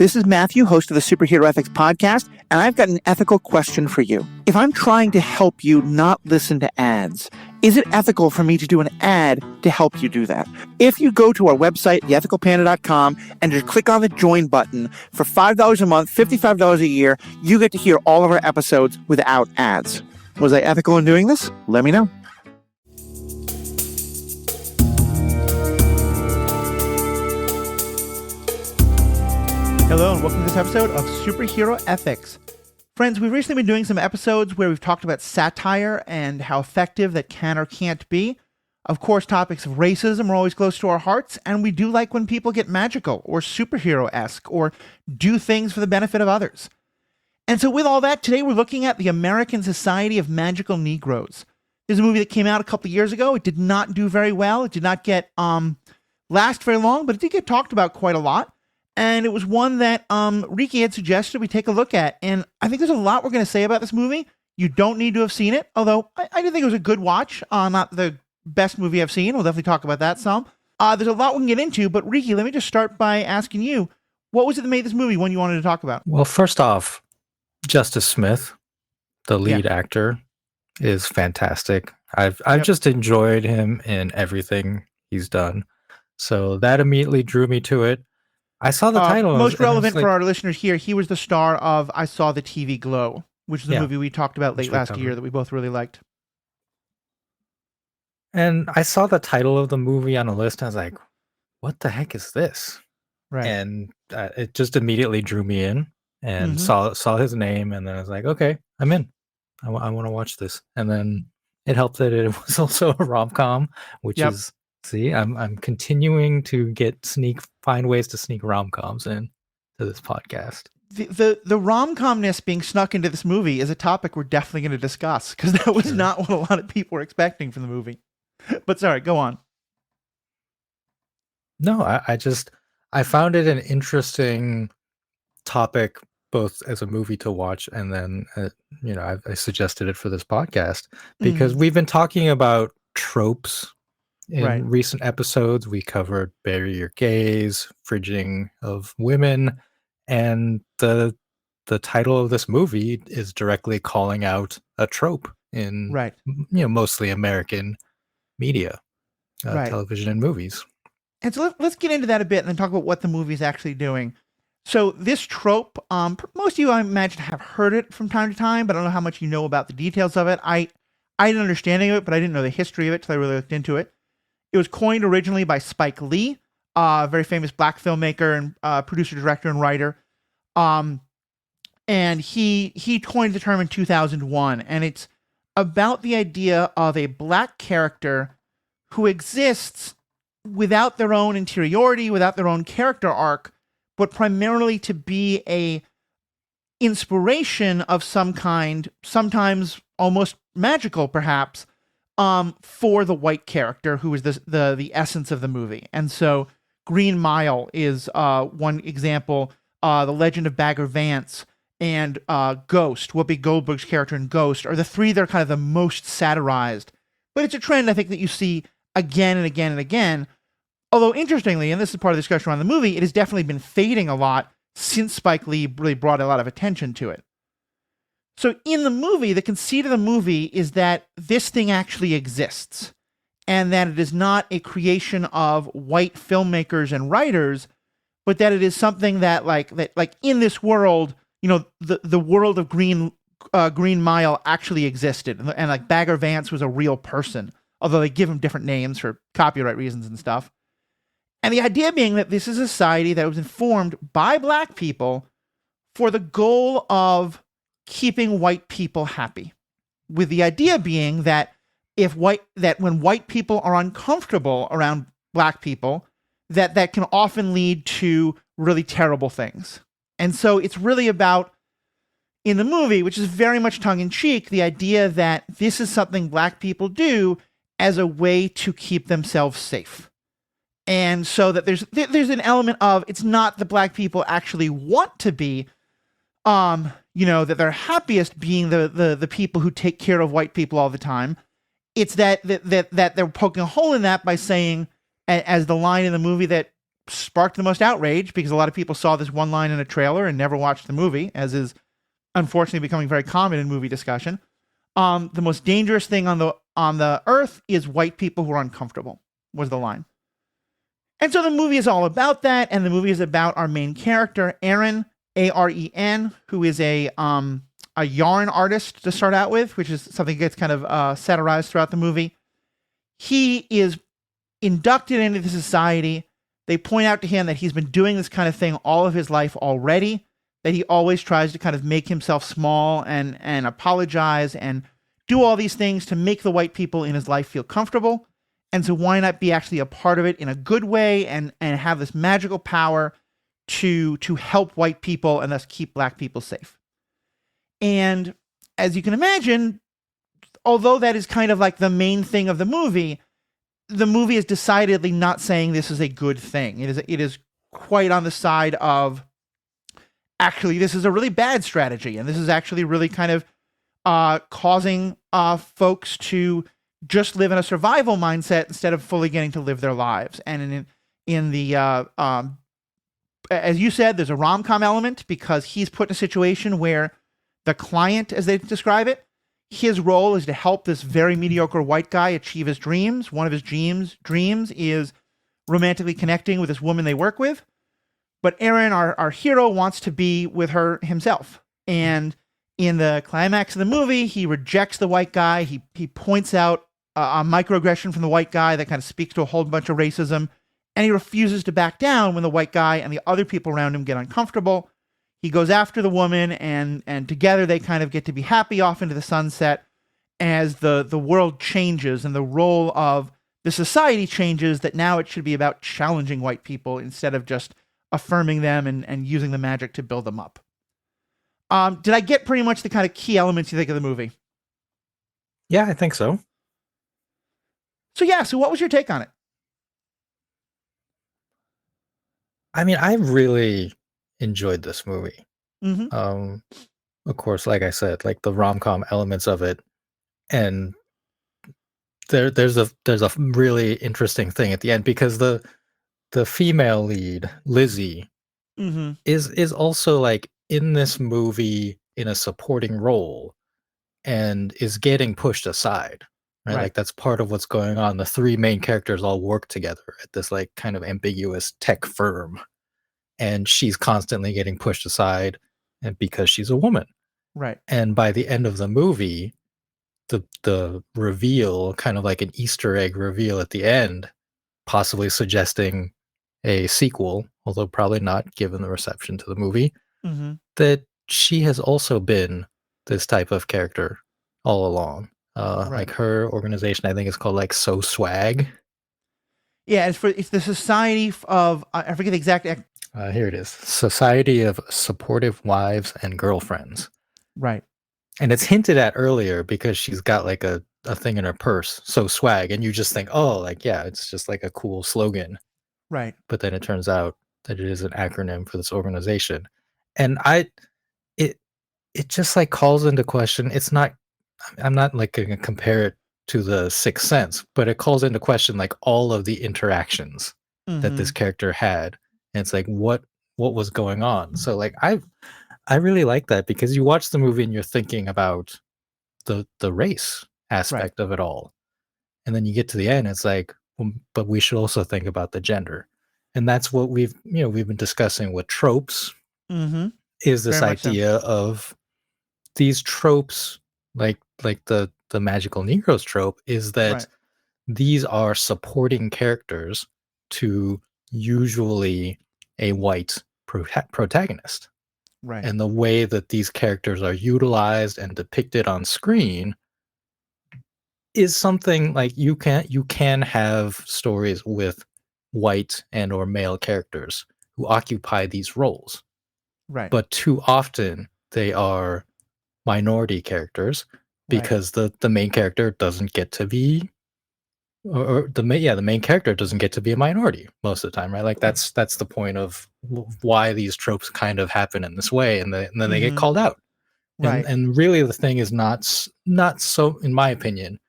This is Matthew, host of the Superhero Ethics Podcast, and I've got an ethical question for you. If I'm trying to help you not listen to ads, is it ethical for me to do an ad to help you do that? If you go to our website, theethicalpanda.com, and just click on the join button, for $5 a month, $55 a year, you get to hear all of our episodes without ads. Was I ethical in doing this? Let me know. Hello and welcome to this episode of Superhero Ethics. Friends, we've recently been doing some episodes where we've talked about satire and how effective that can or can't be. Of course, topics of racism are always close to our hearts, and we do like when people get magical or superhero-esque or do things for the benefit of others. And so with all that, today we're looking at the American Society of Magical Negroes. There's a movie that came out a couple of years ago. It did not do very well. It did not get last very long, but it did get talked about quite a lot. And it was one that Riki had suggested we take a look at. And I think there's a lot we're going to say about this movie. You don't need to have seen it, although I do think it was a good watch. Not the best movie I've seen. We'll definitely talk about that some. There's a lot we can get into, but Riki, let me just start by asking you, what was it that made this movie one you wanted to talk about? Well, first off, Justice Smith, the lead actor, is fantastic. I've just enjoyed him in everything he's done. So that immediately drew me to it. I saw the title. Most relevant for our listeners here, he was the star of I Saw the TV Glow, which is a movie we talked about late last year that we both really liked. And I saw the title of the movie on a list, and I was like, what the heck is this? Right. And it just immediately drew me in and saw his name, and then I was like, okay, I'm in. I want to watch this. And then it helped that it was also a rom-com, which is... See, I'm continuing to find ways to sneak rom-coms in to this podcast. The rom-comness being snuck into this movie is a topic we're definitely going to discuss, because that was not what a lot of people were expecting from the movie. But sorry, go on. No, I found it an interesting topic, both as a movie to watch and then, I suggested it for this podcast because we've been talking about tropes. In recent episodes, we covered Bury Your Gays, Fridging of Women, and the title of this movie is directly calling out a trope in mostly American media, television and movies. And so let's get into that a bit and then talk about what the movie is actually doing. So this trope, most of you, I imagine, have heard it from time to time, but I don't know how much you know about the details of it. I had an understanding of it, but I didn't know the history of it till I really looked into it. It was coined originally by Spike Lee, a very famous black filmmaker and producer, director, and writer. And he coined the term in 2001. And it's about the idea of a black character who exists without their own interiority, without their own character arc, but primarily to be a inspiration of some kind, sometimes almost magical, perhaps, for the white character who is the essence of the movie. And so Green Mile is one example, the Legend of Bagger Vance and Ghost, Whoopi Goldberg's character in Ghost, are the three that are kind of the most satirized. But it's a trend, I think, that you see again and again and again. Although, interestingly, and this is part of the discussion around the movie, it has definitely been fading a lot since Spike Lee really brought a lot of attention to it. So in the movie, the conceit of the movie is that this thing actually exists and that it is not a creation of white filmmakers and writers, but that it is something that like in this world, the world of Green Mile actually existed. And like Bagger Vance was a real person, although they give him different names for copyright reasons and stuff. And the idea being that this is a society that was informed by black people for the goal of keeping white people happy, with the idea being that when white people are uncomfortable around black people, that can often lead to really terrible things. And so it's really about, in the movie, which is very much tongue-in-cheek, the idea that this is something black people do as a way to keep themselves safe. And so that there's an element of, it's not that black people actually want to be that they're happiest being the people who take care of white people all the time. It's that they're poking a hole in that by saying, as the line in the movie that sparked the most outrage because a lot of people saw this one line in a trailer and never watched the movie, as is unfortunately becoming very common in movie discussion. The most dangerous thing on the earth is white people who are uncomfortable, was the line. And so the movie is all about that, and the movie is about our main character, Aaron, Aren, who is a yarn artist to start out with, which is something that gets kind of satirized throughout the movie. He is inducted into the society. They point out to him that he's been doing this kind of thing all of his life already, that he always tries to kind of make himself small and apologize and do all these things to make the white people in his life feel comfortable. And so why not be actually a part of it in a good way and have this magical power to help white people and thus keep black people safe. And as you can imagine, although that is kind of like the main thing of the movie is decidedly not saying this is a good thing. It is quite on the side of, actually, this is a really bad strategy, and this is actually really kind of causing folks to just live in a survival mindset instead of fully getting to live their lives. And in the as you said, there's a rom-com element because he's put in a situation where the client, as they describe it, his role is to help this very mediocre white guy achieve his dreams. One of his dreams is romantically connecting with this woman they work with. But Aaron, our hero, wants to be with her himself. And in the climax of the movie, he rejects the white guy. He points out a microaggression from the white guy that kind of speaks to a whole bunch of racism. And he refuses to back down when the white guy and the other people around him get uncomfortable. He goes after the woman, and together they kind of get to be happy off into the sunset as the world changes and the role of the society changes, that now it should be about challenging white people instead of just affirming them and using the magic to build them up. Did I get pretty much the kind of key elements you think of the movie? Yeah, I think so. So what was your take on it? I mean, I really enjoyed this movie. Mm-hmm. Of course, like I said, like the rom-com elements of it, and there's a really interesting thing at the end because the female lead, Lizzie, Mm-hmm. is also like in this movie in a supporting role and is getting pushed aside. Right? Right. Like that's part of what's going on. The three main characters all work together at this like kind of ambiguous tech firm, and she's constantly getting pushed aside, and because she's a woman. Right. And by the end of the movie, the reveal, kind of like an Easter egg reveal at the end, possibly suggesting a sequel, although probably not given the reception to the movie, Mm-hmm. that she has also been this type of character all along. Right. Like her organization, I think is called like So Swag. Yeah, it's the Society of I forget the exact. Here it is: Society of Supportive Wives and Girlfriends. Right. And it's hinted at earlier because she's got like a thing in her purse, So Swag, and you just think, oh, like yeah, it's just like a cool slogan. Right. But then it turns out that it is an acronym for this organization. And it just like calls into question. It's not, I'm not like going to compare it to the Sixth Sense, but it calls into question like all of the interactions that this character had. And it's like, what was going on? So like, I really like that because you watch the movie and you're thinking about the race aspect of it all. And then you get to the end, it's like, well, but we should also think about the gender. And that's what we've been discussing with tropes, Mm-hmm. is this Very much so. idea of these tropes, like the magical Negroes trope, is that Right. these are supporting characters to usually a white protagonist. Right. And the way that these characters are utilized and depicted on screen is something like you can have stories with white and or male characters who occupy these roles. Right. But too often they are minority characters because the main character doesn't get to be, or the main character doesn't get to be a minority most of the time, right? Like that's the point of why these tropes kind of happen in this way, and then they get called out. Right. And really the thing is not so, in my opinion,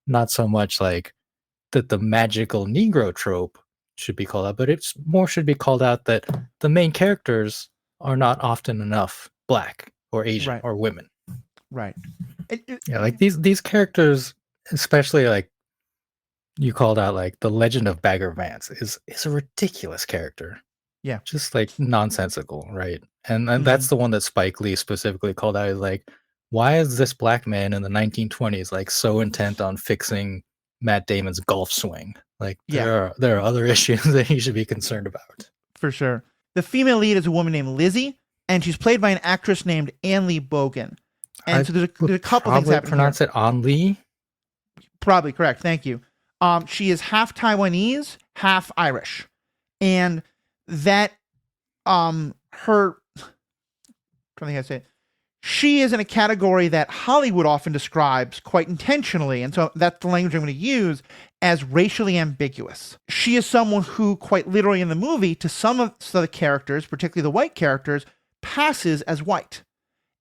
not so much like that the magical Negro trope should be called out, but it's more should be called out that the main characters are not often enough black or Asian Right. or women. Right. Yeah, like these characters, especially like you called out, like the Legend of Bagger Vance is a ridiculous character. Yeah. Just like nonsensical, right? And Mhm. that's the one that Spike Lee specifically called out. Is like, why is this black man in the 1920s like so intent on fixing Matt Damon's golf swing? Like Yeah. there are other issues that he should be concerned about. For sure. The female lead is a woman named Lizzie, and she's played by an actress named Anne Lee Bogan. And so there's a couple things happening pronounce here. it On Lee. Probably correct. Thank you. She is half Taiwanese, half Irish, and that her. I don't think I say it. She is in a category that Hollywood often describes quite intentionally, and so that's the language I'm going to use, as racially ambiguous. She is someone who, quite literally in the movie, to some of the characters, particularly the white characters, passes as white.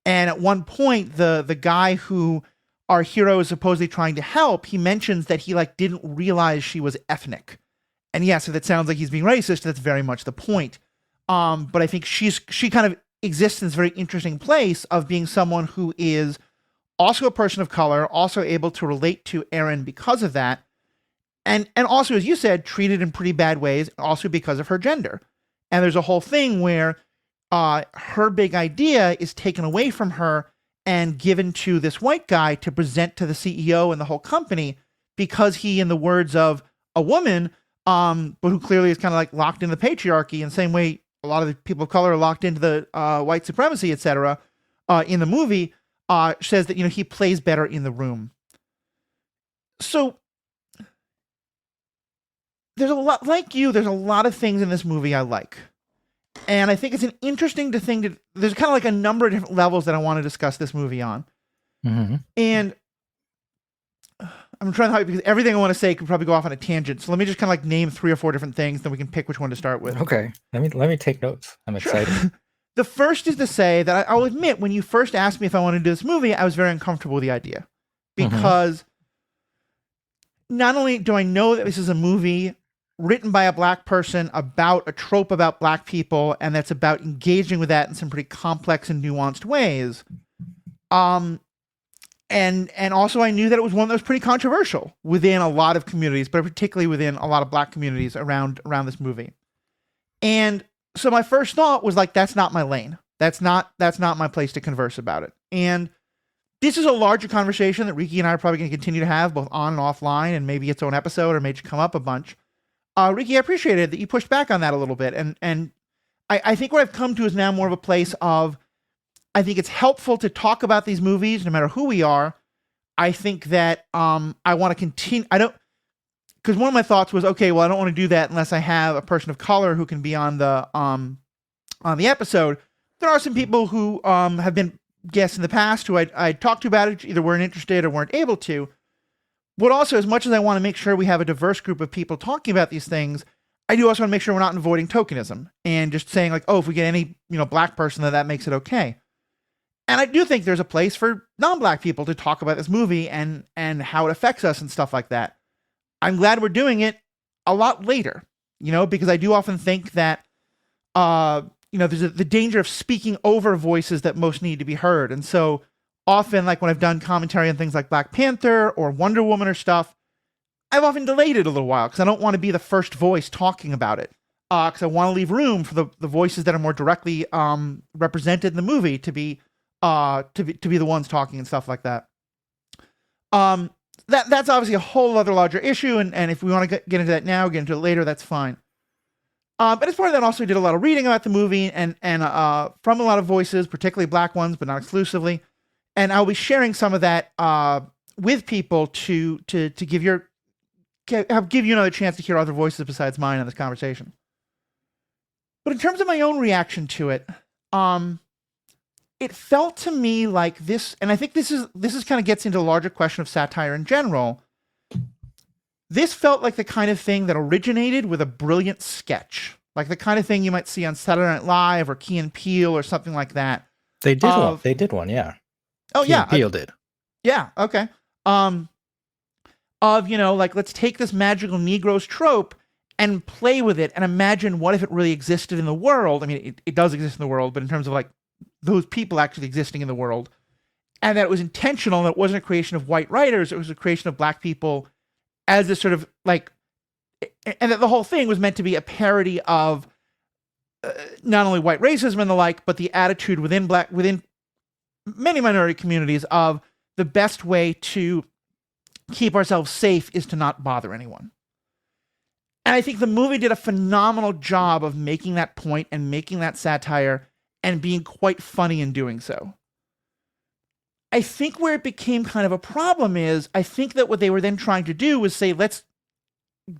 And at one point, the guy who our hero is supposedly trying to help, he mentions that he like didn't realize she was ethnic. And yes, if it sounds like he's being racist, that's very much the point. But I think she kind of exists in this very interesting place of being someone who is also a person of color, also able to relate to Erin because of that, and also, as you said, treated in pretty bad ways, also because of her gender. And there's a whole thing where her big idea is taken away from her and given to this white guy to present to the CEO and the whole company because he, in the words of a woman, but who clearly is kind of like locked in the patriarchy in the same way a lot of the people of color are locked into the white supremacy, etc. In the movie, says that, he plays better in the room. So there's a lot, like you, there's a lot of things in this movie I like. And I think it's an interesting thing to, there's kind of like a number of different levels that I want to discuss this movie on. Mm-hmm. And I'm trying to help you because everything I want to say could probably go off on a tangent. So let me just kind of like name 3 or 4 different things, then we can pick which one to start with. Okay. Let me take notes. I'm excited. Sure. The first is to say that I'll admit, when you first asked me if I wanted to do this movie, I was very uncomfortable with the idea. Because not only do I know that this is a movie written by a black person about a trope about black people, and that's about engaging with that in some pretty complex and nuanced ways. And also I knew that it was one that was pretty controversial within a lot of communities, but particularly within a lot of black communities around this movie. And so my first thought was like, that's not my lane. That's not my place to converse about it. And this is a larger conversation that Riki and I are probably going to continue to have both on and offline, and maybe its own episode or may come up a bunch. Riki, I appreciated that you pushed back on that a little bit. And I think what I've come to is now more of a place of, I think it's helpful to talk about these movies no matter who we are. I think that I want to continue. Because one of my thoughts was, okay, well, I don't want to do that unless I have a person of color who can be on the episode. There are some people who have been guests in the past who I talked to about it, either weren't interested or weren't able to. But also, as much as I want to make sure we have a diverse group of people talking about these things, I do also want to make sure we're not avoiding tokenism and just saying like, oh, if we get any black person, that makes it okay. And I do think there's a place for non-black people to talk about this movie and how it affects us and stuff like that. I'm glad we're doing it a lot later, because I do often think that, there's the danger of speaking over voices that most need to be heard. And so often, like when I've done commentary on things like Black Panther or Wonder Woman or stuff, I've often delayed it a little while because I don't want to be the first voice talking about it. Because I want to leave room for the voices that are more directly represented in the movie to be the ones talking and stuff like that. That's obviously a whole other larger issue, and if we want to get into that now, get into it later, that's fine. But as part of that, I also did a lot of reading about the movie and from a lot of voices, particularly black ones, but not exclusively. And I'll be sharing some of that with people to give you another chance to hear other voices besides mine in this conversation. But in terms of my own reaction to it, it felt to me like this, and I think this is kind of gets into a larger question of satire in general. This felt like the kind of thing that originated with a brilliant sketch, like the kind of thing you might see on Saturday Night Live or Key and Peele or something like that. They did one. They did one, yeah. Oh, Key yeah. and Peele did. Yeah, okay. Like, let's take this magical Negroes trope and play with it and imagine what if it really existed in the world. I mean, it does exist in the world, but in terms of like those people actually existing in the world, and that it was intentional and it wasn't a creation of white writers, it was a creation of black people as this sort of like, and that the whole thing was meant to be a parody of not only white racism and the like, but the attitude within many minority communities of the best way to keep ourselves safe is to not bother anyone. And I think the movie did a phenomenal job of making that point and making that satire and being quite funny in doing so. I think where it became kind of a problem is, I think that what they were then trying to do was say, let's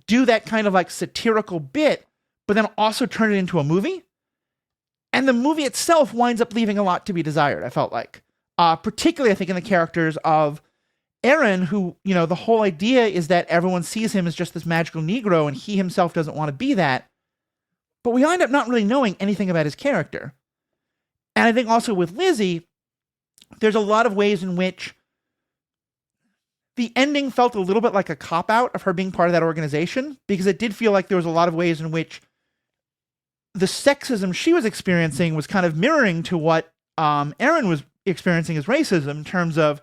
do that kind of like satirical bit, but then also turn it into a movie. And the movie itself winds up leaving a lot to be desired, I felt like. Particularly, I think, in the characters of Aaron, who, you know, the whole idea is that everyone sees him as just this magical Negro and he himself doesn't want to be that. But we wind up not really knowing anything about his character. And I think also with Lizzie, there's a lot of ways in which the ending felt a little bit like a cop-out of her being part of that organization, because it did feel like there was a lot of ways in which the sexism she was experiencing was kind of mirroring to what Aaron was experiencing as racism, in terms of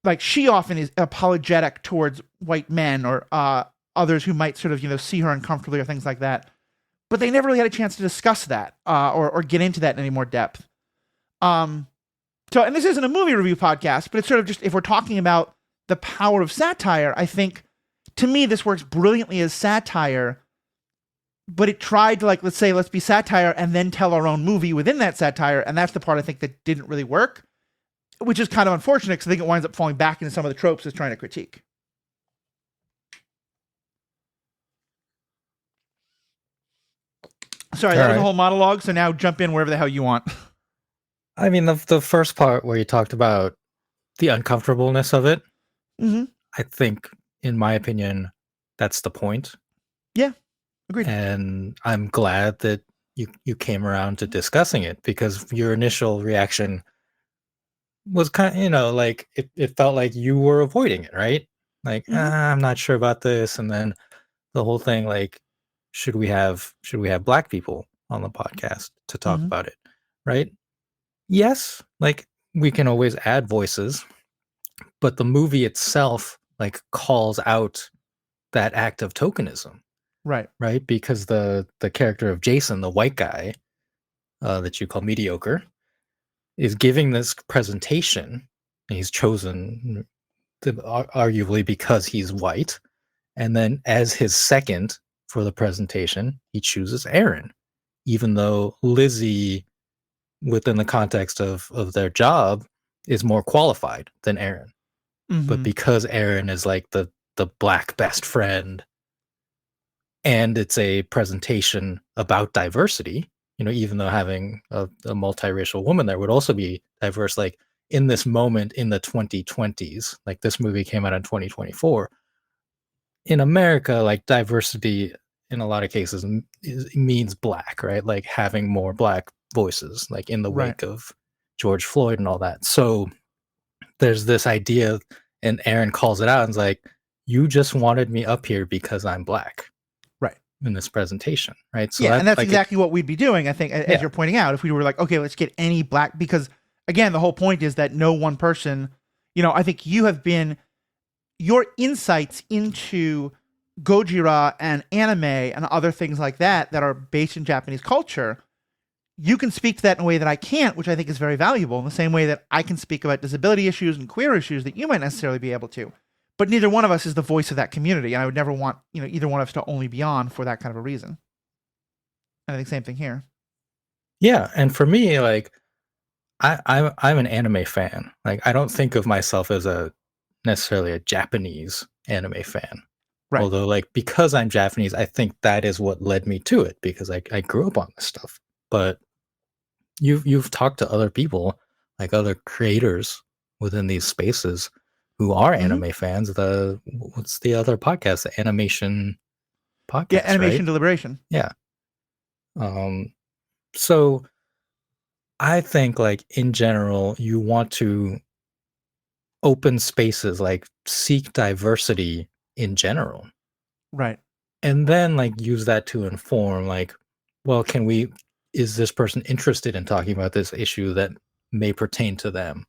like she often is apologetic towards white men or others who might sort of, you know, see her uncomfortably or things like that. But they never really had a chance to discuss that or get into that in any more depth. So, and this isn't a movie review podcast, but it's sort of just, if we're talking about the power of satire, I think, to me, this works brilliantly as satire, but it tried to, like, let's say, let's be satire and then tell our own movie within that satire, and that's the part I think that didn't really work, which is kind of unfortunate, because I think it winds up falling back into some of the tropes it's trying to critique. Sorry, that was a whole monologue, so now jump in wherever the hell you want. I mean, the first part where you talked about the uncomfortableness of it, I think, in my opinion, that's the point. Yeah, agreed. And I'm glad that you came around to discussing it, because your initial reaction was kind of, you know, like it felt like you were avoiding it, right? Like, I'm not sure about this. And then the whole thing, like, should we have black people on the podcast to talk about it, right? Yes, like, we can always add voices, but the movie itself, like, calls out that act of tokenism, right? Because the character of Jason, the white guy that you call mediocre, is giving this presentation, and he's chosen arguably because he's white, and then as his second for the presentation, he chooses Aaron, even though Lizzie, within the context of their job, is more qualified than Aaron. But because Aaron is like the black best friend, and it's a presentation about diversity, you know, even though having a multiracial woman there would also be diverse, like, in this moment in the 2020s, like, this movie came out in 2024. In America, like, diversity in a lot of cases means black, right? Like, having more black voices, like, in the wake of George Floyd and all that. So there's this idea, and Aaron calls it out and is like, you just wanted me up here because I'm black. Right. In this presentation. Right. So and that's like exactly what we'd be doing, I think, as you're pointing out, if we were like, okay, let's get any black, because again, the whole point is that no one person, you know, I think you have been, your insights into Gojira and anime and other things like that are based in Japanese culture, you can speak to that in a way that I can't, which I think is very valuable, in the same way that I can speak about disability issues and queer issues that you might necessarily be able to. But neither one of us is the voice of that community, and I would never want, you know, either one of us to only be on for that kind of a reason. And I think same thing here. Yeah, and for me, like, I'm an anime fan. Like, I don't think of myself as necessarily a Japanese anime fan. Right. Although, like, because I'm Japanese, I think that is what led me to it, because I grew up on this stuff. But you've talked to other people, like other creators within these spaces, who are anime fans. What's the other podcast? The animation podcast. Yeah, Animation right? Deliberation. Yeah. So I think, like, in general, you want to open spaces, like, seek diversity in general. Right. and then like use that to inform like, well, is this person interested in talking about this issue that may pertain to them,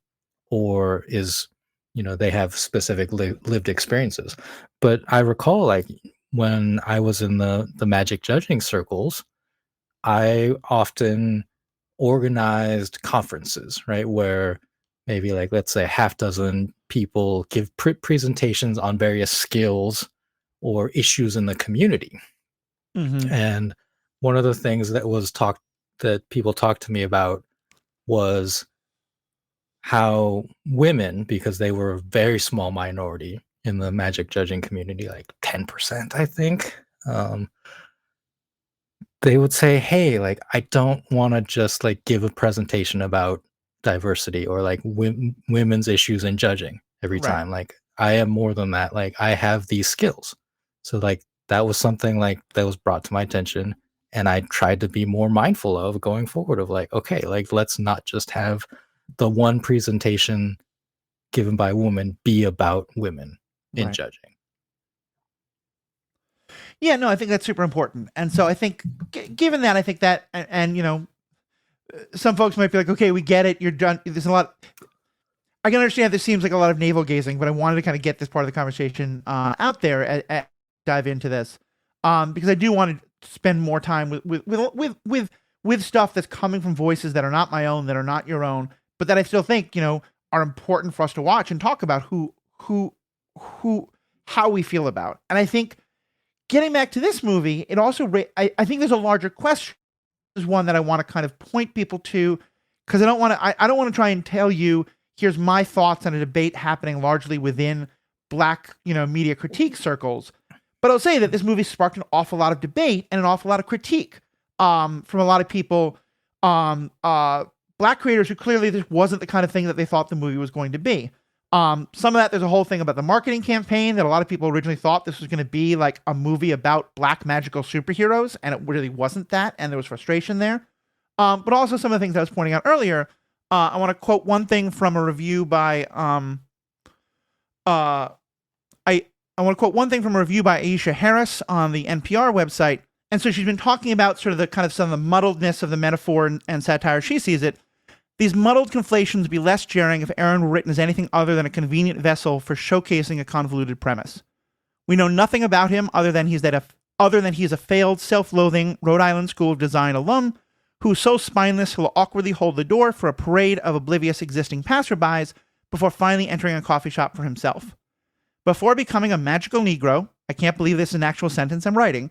or is, they have specific lived experiences. But I recall like when I was in the magic judging circles, I often organized conferences, right? Where maybe like, let's say, a half dozen people give presentations on various skills or issues in the community. Mm-hmm. And one of the things that people talked to me about was how women, because they were a very small minority in the magic judging community, like 10%, I think, they would say, "Hey, like, I don't wanna just, like, give a presentation about diversity or, like, women's issues in judging every Right. time, like, I am more than that, like, I have these skills." So, like, that was something, like, that was brought to my attention, and I tried to be more mindful of going forward of, like, "Okay, like, let's not just have the one presentation given by a woman be about women in Right. judging." Yeah, no, I think that's super important. And so I think, given that, I think that, some folks might be like, okay, we get it. You're done. There's a lot. I can understand this seems like a lot of navel gazing, but I wanted to kind of get this part of the conversation out there and dive into this because I do want to spend more time with stuff that's coming from voices that are not my own, that are not your own, but that I still think are important for us to watch and talk about who how we feel about. And I think getting back to this movie, it also I think there's a larger question. Is one that I want to kind of point people to because I don't want to try and tell you here's my thoughts on a debate happening largely within black media critique circles, but I'll say that this movie sparked an awful lot of debate and an awful lot of critique from a lot of people, black creators who clearly this wasn't the kind of thing that they thought the movie was going to be. Some of that, there's a whole thing about the marketing campaign that a lot of people originally thought this was going to be like a movie about black magical superheroes, and it really wasn't that, and there was frustration there. But also some of the things I was pointing out earlier. I want to quote one thing from a review by I want to quote one thing from a review by Aisha Harris on the NPR website. And so she's been talking about sort of the kind of some of the muddledness of the metaphor and satire she sees it. These muddled conflations would be less jarring if Aaron were written as anything other than a convenient vessel for showcasing a convoluted premise. We know nothing about him other than he's a failed, self-loathing Rhode Island School of Design alum who's so spineless he'll awkwardly hold the door for a parade of oblivious existing passerbys before finally entering a coffee shop for himself. Before becoming a magical Negro, I can't believe this is an actual sentence I'm writing,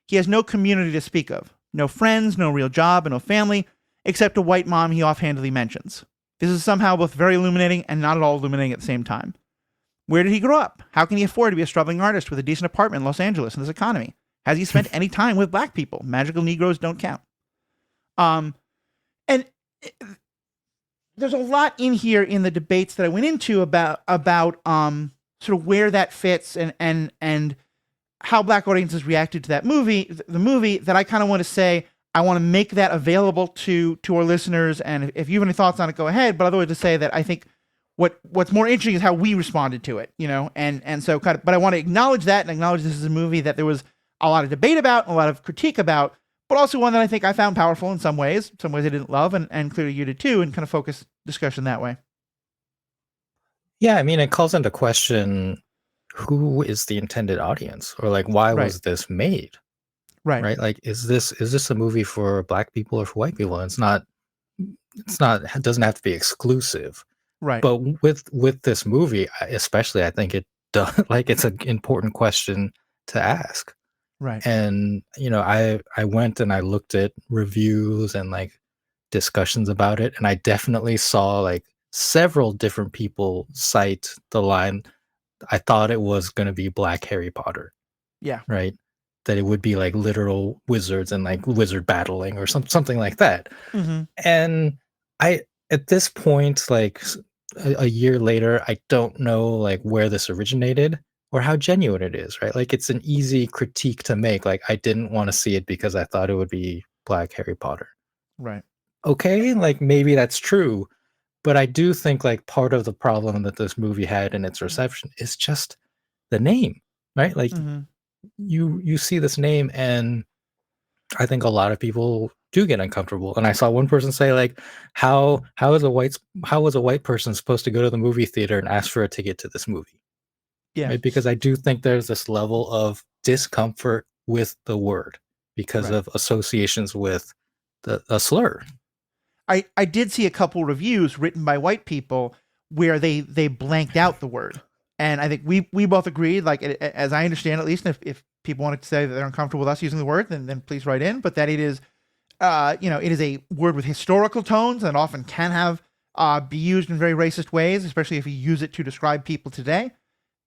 he has no community to speak of, no friends, no real job, and no family, except a white mom he offhandedly mentions. This is somehow both very illuminating and not at all illuminating at the same time. Where did he grow up? How can he afford to be a struggling artist with a decent apartment in Los Angeles in this economy? Has he spent any time with black people? Magical Negroes don't count. And there's a lot in here in the debates that I went into about sort of where that fits and how black audiences reacted to the movie that I kind of want to say I want to make that available to our listeners, and if you have any thoughts on it, go ahead. But otherwise, to say that I think what's more interesting is how we responded to it, and so kind of. But I want to acknowledge that and acknowledge this is a movie that there was a lot of debate about, a lot of critique about, but also one that I think I found powerful in some ways I didn't love, and clearly you did too, and kind of focus discussion that way. Yeah, I mean, it calls into question who is the intended audience, or like why Right. was this made? Right. Right? Like, is this a movie for black people or for white people? And it doesn't have to be exclusive. Right. But with this movie, especially, I think it does like it's an important question to ask. Right. And I went and I looked at reviews and like discussions about it, and I definitely saw like several different people cite the line, I thought it was going to be Black Harry Potter, Yeah. right? That it would be like literal wizards and like wizard battling or something like that. Mm-hmm. And I, at this point, like a year later, I don't know like where this originated or how genuine it is, right? Like it's an easy critique to make. Like I didn't want to see it because I thought it would be Black Harry Potter. Right. Okay, like maybe that's true, but I do think like part of the problem that this movie had in its reception is just the name, right? Like Mm-hmm. you see this name, and I think a lot of people do get uncomfortable. And I saw one person say, like, how is a white person supposed to go to the movie theater and ask for a ticket to this movie? Yeah. Right? Because I do think there's this level of discomfort with the word because Right. of associations with a slur. I did see a couple reviews written by white people where they blanked out the word, and I think we both agreed, like as I understand at least, and if people wanted to say that they're uncomfortable with us using the word, then please write in. But that it is, it is a word with historical tones and often can have be used in very racist ways, especially if you use it to describe people today.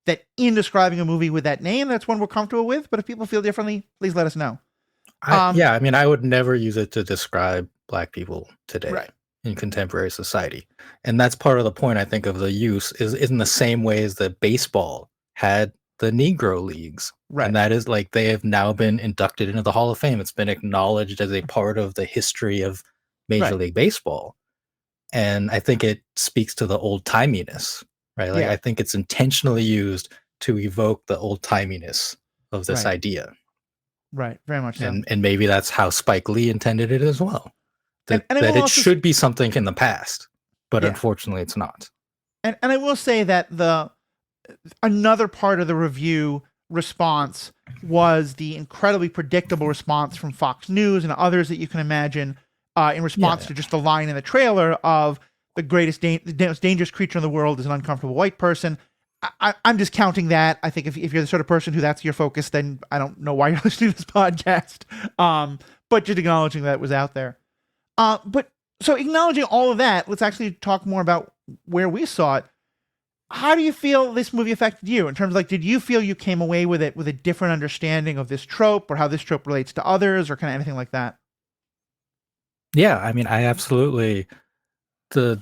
That in describing a movie with that name, that's one we're comfortable with. But if people feel differently, please let us know. Yeah, I mean, I would never use it to describe Black people today Right. in contemporary society. And that's part of the point, I think, of the use is in the same ways that baseball had the Negro leagues. Right. And that is like they have now been inducted into the Hall of Fame. It's been acknowledged as a part of the history of Major Right. League Baseball. And I think it speaks to the old timiness, right? Like Yeah. I think it's intentionally used to evoke the old timiness of this Right. idea. Right. Very much so. And maybe that's how Spike Lee intended it as well. That And I that will it also should be something in the past, but yeah. unfortunately it's not. And I will say that another part of the review response was the incredibly predictable response from Fox News and others that you can imagine in response to just the line in the trailer of the most dangerous creature in the world is an uncomfortable white person. I'm discounting that. I think if you're the sort of person who that's your focus, then I don't know why you're listening to this podcast. But just acknowledging that it was out there. But so acknowledging all of that, let's actually talk more about where we saw it. How do you feel this movie affected you in terms of, like, did you feel you came away with it with a different understanding of this trope or how this trope relates to others or kind of anything like that? Yeah, I mean, I absolutely the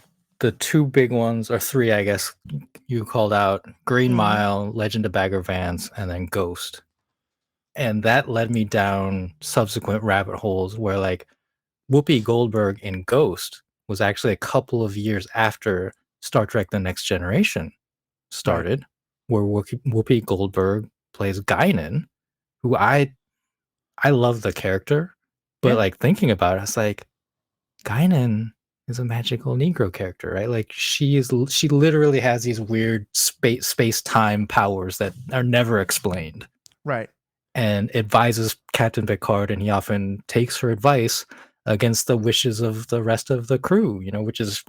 two big ones, or three, I guess you called out: Green Mm-hmm. Mile, Legend of Bagger Vance, and then Ghost. And that led me down subsequent rabbit holes where, like, Whoopi Goldberg in Ghost was actually a couple of years after Star Trek: The Next Generation started, right, where Whoopi Goldberg plays Guinan, who I love the character, but Yeah. like thinking about it, it's like Guinan is a magical Negro character, right? Like she literally has these weird space time powers that are never explained, Right. and advises Captain Picard, and he often takes her advice against the wishes of the rest of the crew, which is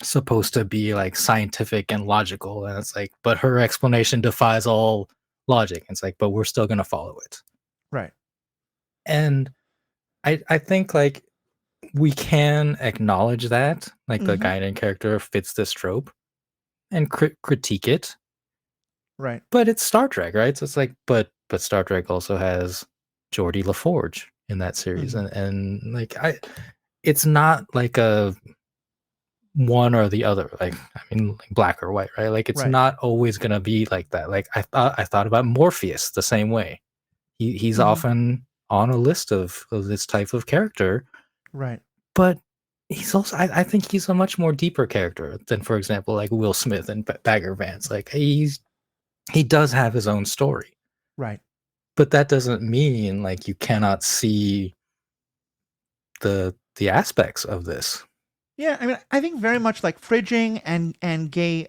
supposed to be like scientific and logical. And it's like, but her explanation defies all logic. It's like, but we're still going to follow it. Right. And I think like we can acknowledge that like the Guinan character fits this trope and critique it. Right. But it's Star Trek, right? So it's like, but Star Trek also has Geordie LaForge in that series. And like it's not like a one or the other, like, I mean, like black or white, right? Like it's not always gonna be like that. Like I thought about Morpheus the same way. He's often on a list of this type of character, Right. but he's also I think he's a much more deeper character than, for example, like Will Smith and Bagger Vance. Like he does have his own story, Right. but that doesn't mean like you cannot see the aspects of this. Yeah, I mean, I think very much like fridging and gay,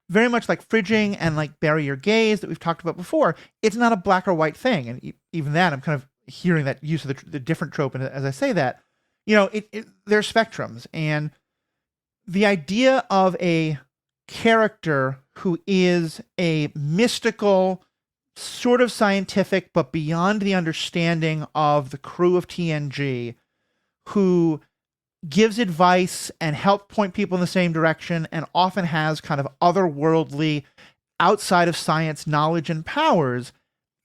very much like fridging and like bury your gays that we've talked about before. It's not a black or white thing, and even that, I'm kind of hearing that use of the different trope, and as I say that, there are spectrums, and the idea of a character who is a mystical, sort of scientific, but beyond the understanding of the crew of TNG, who gives advice and help point people in the same direction and often has kind of otherworldly, outside of science knowledge and powers,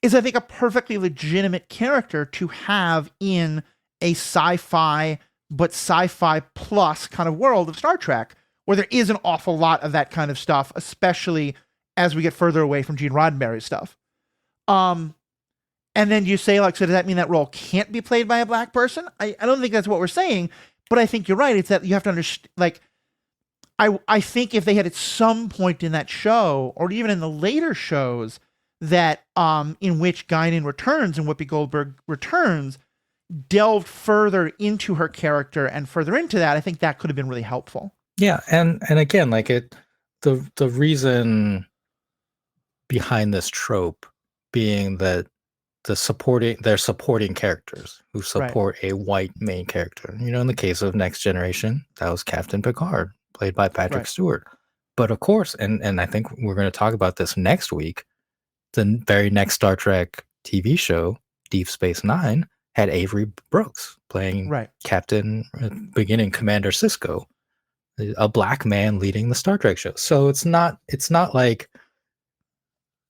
is, I think, a perfectly legitimate character to have in a sci-fi, but sci-fi plus kind of world of Star Trek, where there is an awful lot of that kind of stuff, especially as we get further away from Gene Roddenberry's stuff. And then you say, like, so does that mean that role can't be played by a black person? I don't think that's what we're saying, but I think you're right. It's that you have to understand, like, I think if they had at some point in that show, or even in the later shows, that in which Guinan returns and Whoopi Goldberg returns delved further into her character and further into that, I think that could have been really helpful. Yeah, and again, like the reason behind this trope being that they're supporting characters who Right. support a white main character. You know, in the case of Next Generation, that was Captain Picard, played by Patrick Right. Stewart. But of course, and I think we're going to talk about this next week, the very next Star Trek TV show, Deep Space Nine, had Avery Brooks playing Right. Captain, beginning Commander Sisko, a black man leading the Star Trek show. So it's not like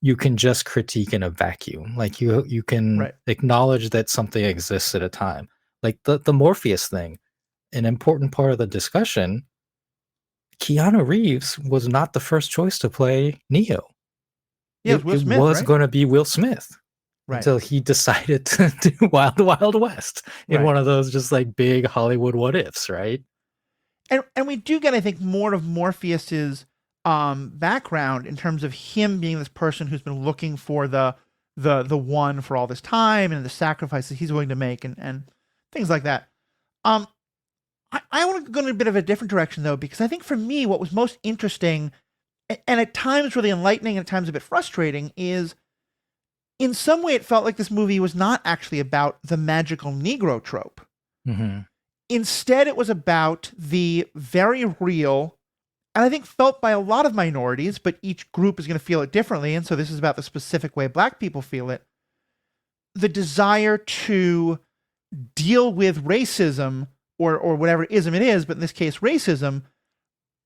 you can just critique in a vacuum. Like you can Right. acknowledge that something exists at a time. Like the Morpheus thing, an important part of the discussion. Keanu Reeves was not the first choice to play Neo. Yeah, it was Will It Smith, was right? going to be Will Smith Right. until he decided to do Wild West in Right. one of those just like big Hollywood what ifs, right? And we do get, I think, more of Morpheus's background in terms of him being this person who's been looking for the one for all this time and the sacrifices he's willing to make and things like that. Um, I want to go in a bit of a different direction though, because I think for me, what was most interesting and at times really enlightening and at times a bit frustrating is in some way it felt like this movie was not actually about the magical Negro trope. Mm-hmm. Instead, it was about the very real, and I think felt by a lot of minorities, but each group is going to feel it differently. And so this is about the specific way Black people feel it. The desire to deal with racism or whatever ism it is, but in this case, racism,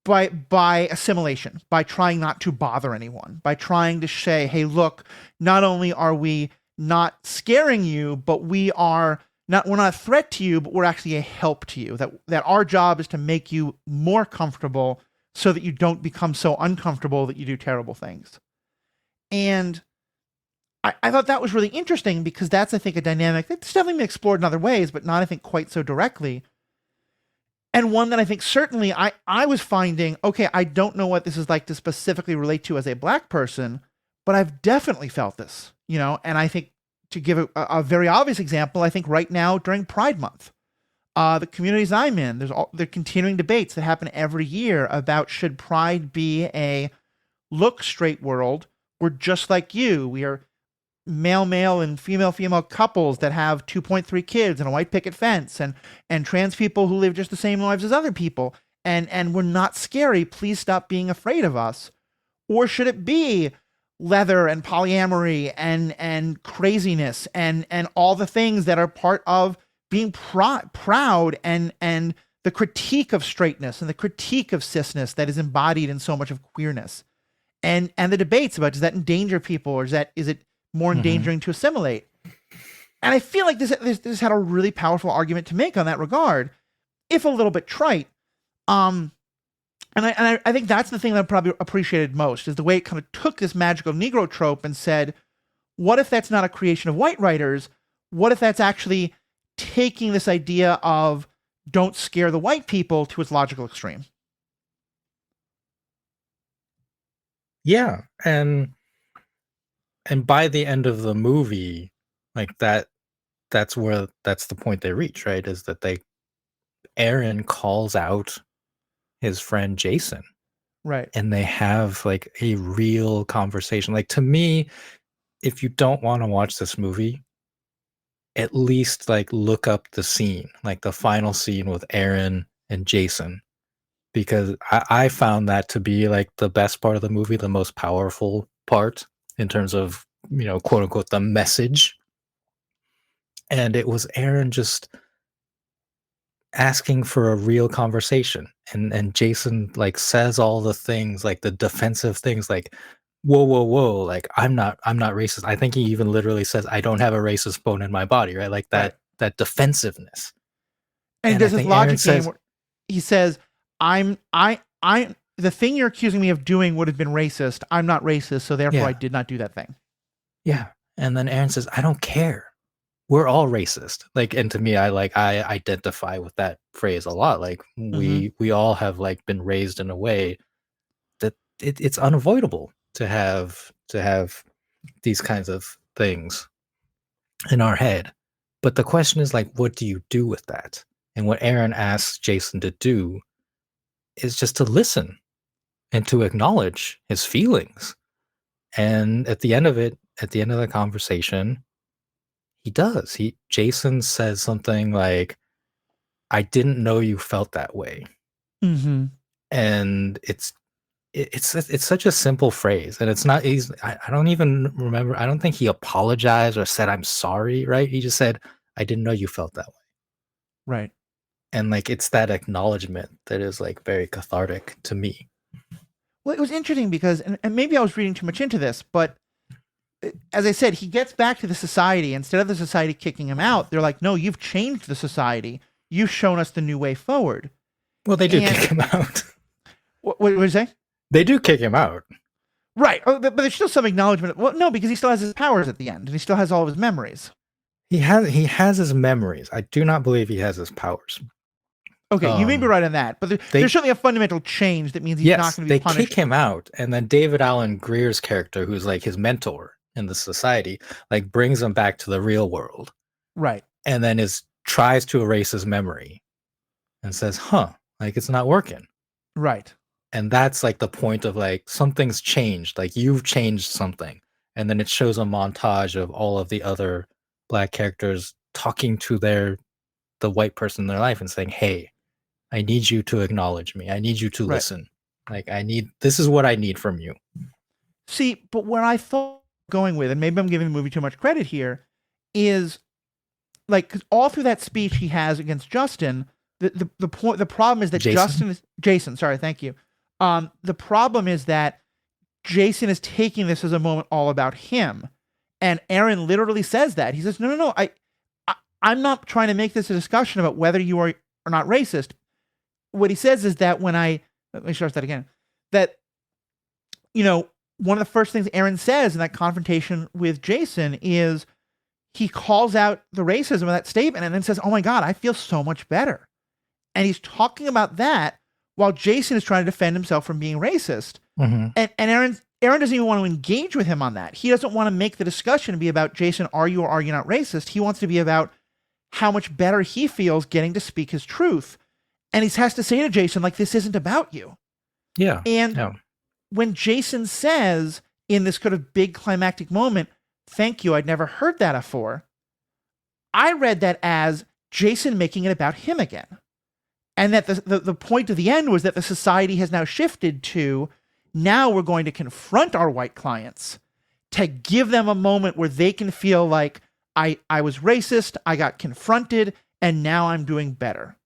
by assimilation, by trying not to bother anyone, by trying to say, hey, look, not only are we not scaring you, but we're not a threat to you, but we're actually a help to you. That our job is to make you more comfortable so that you don't become so uncomfortable that you do terrible things. And I thought that was really interesting because that's, I think, a dynamic that's definitely been explored in other ways, but not, I think, quite so directly. And one that I think certainly I was finding, okay, I don't know what this is like to specifically relate to as a Black person, but I've definitely felt this, and I think to give a very obvious example, I think right now during Pride Month, the communities I'm in, there continuing debates that happen every year about should Pride be a look straight world. We're just like you. We are male and female couples that have 2.3 kids and a white picket fence and trans people who live just the same lives as other people. And we're not scary. Please stop being afraid of us. Or should it be leather and polyamory and craziness and all the things that are part of being proud and the critique of straightness and the critique of cisness that is embodied in so much of queerness and the debates about, does that endanger people or is it more endangering to assimilate? And I feel like this had a really powerful argument to make on that regard, if a little bit trite. And I think that's the thing that I probably appreciated most, is the way it kind of took this magical Negro trope and said, what if that's not a creation of white writers? What if that's actually taking this idea of don't scare the white people to its logical extreme? Yeah, and by the end of the movie, like that's the point they reach, right? Is that Aaron calls out his friend Jason. Right. And they have like a real conversation. Like, to me, if you don't want to watch this movie, at least like look up the scene, like the final scene with Aaron and Jason, because I found that to be like the best part of the movie, the most powerful part in terms of, quote unquote, the message. And it was Aaron just asking for a real conversation, and Jason like says all the things, like the defensive things, like whoa, like I'm not racist. I think he even literally says, I don't have a racist bone in my body, right? Like Right. that defensiveness. And he And I does this think Aaron logic game says, where he says, I the thing you're accusing me of doing would have been racist. I'm not racist, so therefore yeah, I did not do that thing. yeah. And then Aaron says, I don't care. We're all racist. Like, and to me, I identify with that phrase a lot. Like, Mm-hmm. we all have like been raised in a way that it's unavoidable to have these kinds of things in our head. But the question is like, what do you do with that? And what Aaron asks Jason to do is just to listen and to acknowledge his feelings. And at the end of it, at the end of the conversation, he does. Jason says something like, I didn't know you felt that way. Mm-hmm. And it's such a simple phrase, and it's not easy. I don't even remember. I don't think he apologized or said I'm sorry, right? He just said, I didn't know you felt that way. Right. And like it's that acknowledgement that is like very cathartic to me. Well, it was interesting because, and maybe I was reading too much into this, but as I said, he gets back to the society. Instead of the society kicking him out, they're like, no, you've changed the society. You've shown us the new way forward. Well, they do kick him out. What did you say? They do kick him out. Right. But there's still some acknowledgement. Well, no, because he still has his powers at the end, and he still has all of his memories. He has his memories. I do not believe he has his powers. Okay, you may be right on that, but there's certainly a fundamental change that means he's not going to be punished. They kick him out, and then David Alan Grier's character, who's like his mentor in the society, like brings him back to the real world. Right. And then tries to erase his memory and says, like it's not working. Right. And that's like the point of like something's changed, like you've changed something. And then it shows a montage of all of the other Black characters talking to the white person in their life and saying, hey, I need you to acknowledge me. I need you to listen. Like this is what I need from you. See, but where I thought going with, and maybe I'm giving the movie too much credit here, is like, 'cause all through that speech he has against Justin, the problem is that Jason, sorry, thank you. The problem is that Jason is taking this as a moment all about him. And Aaron literally says that. He says, no, I'm not trying to make this a discussion about whether you are or not racist. What he says is that let me start that again, that, one of the first things Aaron says in that confrontation with Jason is he calls out the racism of that statement and then says, oh my God, I feel so much better. And he's talking about that while Jason is trying to defend himself from being racist. Mm-hmm. And Aaron doesn't even want to engage with him on that. He doesn't want to make the discussion be about, Jason, are you or are you not racist? He wants to be about how much better he feels getting to speak his truth. And he has to say to Jason, like, this isn't about you. Yeah. And when Jason says in this kind of big climactic moment, thank you, I'd never heard that before, I read that as Jason making it about him again. And that the point of the end was that the society has now shifted to, now we're going to confront our white clients to give them a moment where they can feel like, I was racist, I got confronted, and now I'm doing better.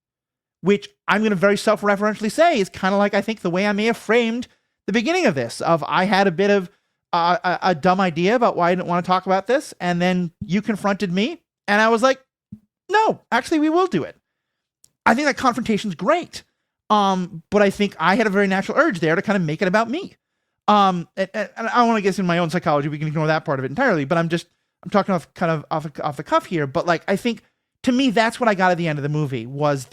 Which I'm going to very self-referentially say is kind of like, I think, the way I may have framed the beginning of this, of I had a bit of a dumb idea about why I didn't want to talk about this, and then you confronted me, and I was like, no, actually, we will do it. I think that confrontation's great, but I think I had a very natural urge there to kind of make it about me. And I don't want to get into my own psychology. We can ignore that part of it entirely, but I'm talking off the cuff here. But like, I think to me, that's what I got at the end of the movie was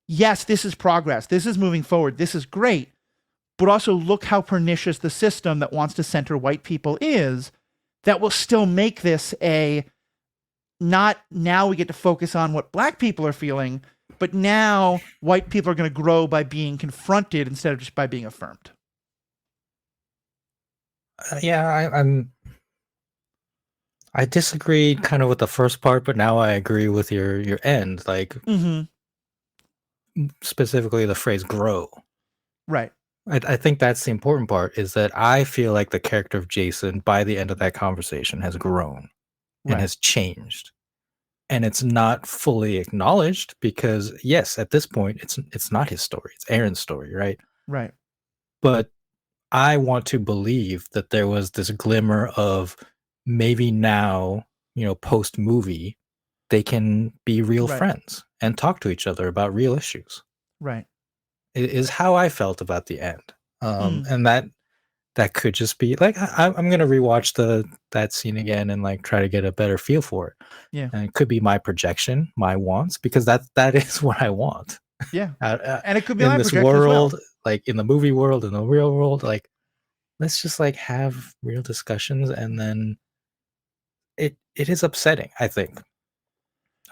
yes, this is progress. This is moving forward. This is great. But also look how pernicious the system that wants to center white people is, that will still make this not now we get to focus on what Black people are feeling, but now white people are going to grow by being confronted instead of just by being affirmed. I disagreed kind of with the first part, but now I agree with your end. Like, specifically the phrase grow. Right. I think that's the important part, is that I feel like the character of Jason by the end of that conversation has grown and has changed. And it's not fully acknowledged because, yes, at this point, it's not his story. It's Aaron's story, right? Right. But I want to believe that there was this glimmer of maybe now, post movie, they can be real friends and talk to each other about real issues. Right. It is how I felt about the end. And that could just be like, I'm going to rewatch that scene again and like try to get a better feel for it. Yeah. And it could be my projection, my wants, because that is what I want. Yeah. And it could be in my this projection world, as well. like in the movie world, in the real world, like let's just like have real discussions, and then it is upsetting, I think.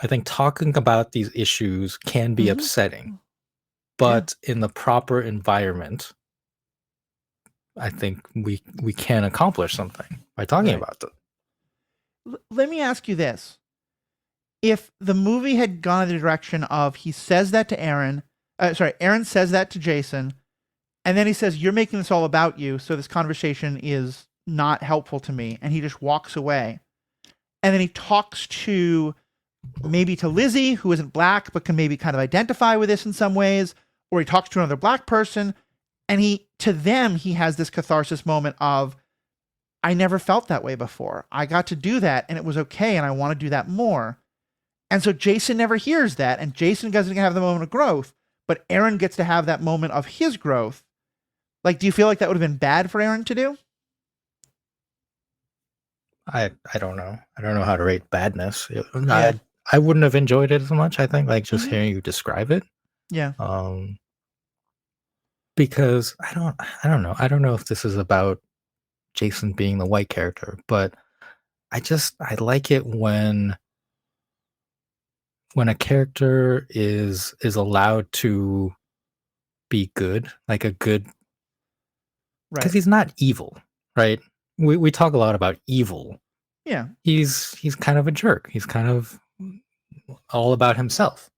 I think talking about these issues can be Hmm. upsetting, Yeah. but in the proper environment, I think we can accomplish something by talking Right. about them. Let me ask you this. If the movie had gone in the direction of he says that to Aaron, Aaron says that to Jason, and then he says, "You're making this all about you, so this conversation is not helpful to me," and he just walks away. And then he talks to maybe to Lizzie, who isn't black, but can maybe kind of identify with this in some ways, or he talks to another black person, and to them, he has this catharsis moment of, I never felt that way before. I got to do that, and it was okay, and I want to do that more. And so Jason never hears that, and Jason doesn't have the moment of growth, but Aaron gets to have that moment of his growth. Like, do you feel like that would have been bad for Aaron to do? I don't know. I don't know how to rate badness. Yeah. I wouldn't have enjoyed it as much, I think, like just Hmm. hearing you describe it. Yeah. Um because I don't know. I don't know if this is about Jason being the white character, but I like it when a character is allowed to be good, like a good, because Right. he's not evil, right? We talk a lot about evil. Yeah. He's kind of a jerk. He's kind of all about himself.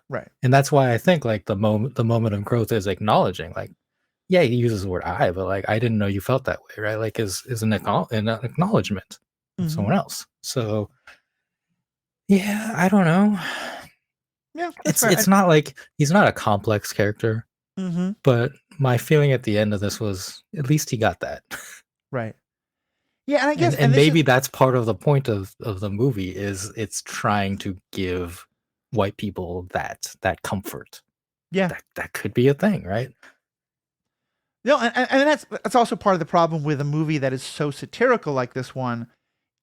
Right. And that's why I think like the moment of growth is acknowledging, like, yeah, he uses the word I, but like I didn't know you felt that way, right? Like is an acknowledgement of Hmm. someone else. So yeah, I don't know. Yeah, that's It's fair. not like he's not a complex character, Hmm. but my feeling at the end of this was at least he got that. Right. Yeah, and I guess, and And this is, maybe that's part of the point of the movie is it's trying to give white people that comfort. yeah. That could be a thing, right? No, and that's also part of the problem with a movie that is so satirical like this one,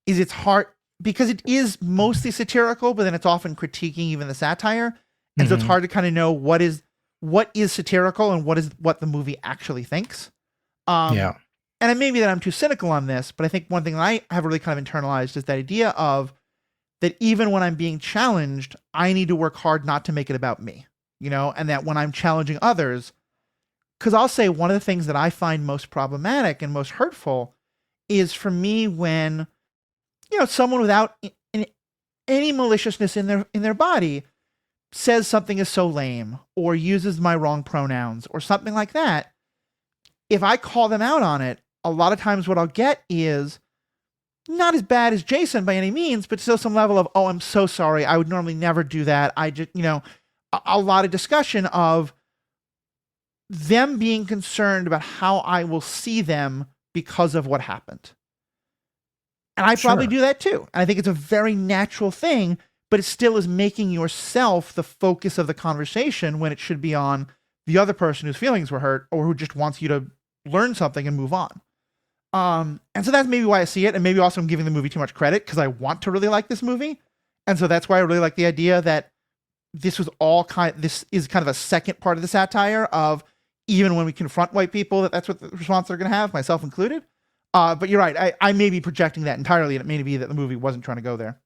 is it's hard because it is mostly satirical, but then it's often critiquing even the satire, and so it's Mhm. hard to kind of know what is satirical and what the movie actually thinks. Um, Yeah. and it may be that I'm too cynical on this, but I think one thing that I have really kind of internalized is that idea of that even when I'm being challenged, I need to work hard not to make it about me, and that when I'm challenging others, because I'll say one of the things that I find most problematic and most hurtful is for me when someone without any maliciousness in their body says something is so lame or uses my wrong pronouns or something like that. If I call them out on it, a lot of times what I'll get is not as bad as Jason by any means, but still some level of, oh, I'm so sorry. I would normally never do that. I just, a lot of discussion of them being concerned about how I will see them because of what happened. And I probably Sure. do that too. And I think it's a very natural thing, but it still is making yourself the focus of the conversation when it should be on the other person whose feelings were hurt or who just wants you to learn something and move on. And so that's maybe why I see it. And maybe also I'm giving the movie too much credit because I want to really like this movie. And so that's why I really like the idea that this is kind of a second part of the satire of even when we confront white people, that's what the response they're going to have, myself included. But you're right. I may be projecting that entirely, and it may be that the movie wasn't trying to go there.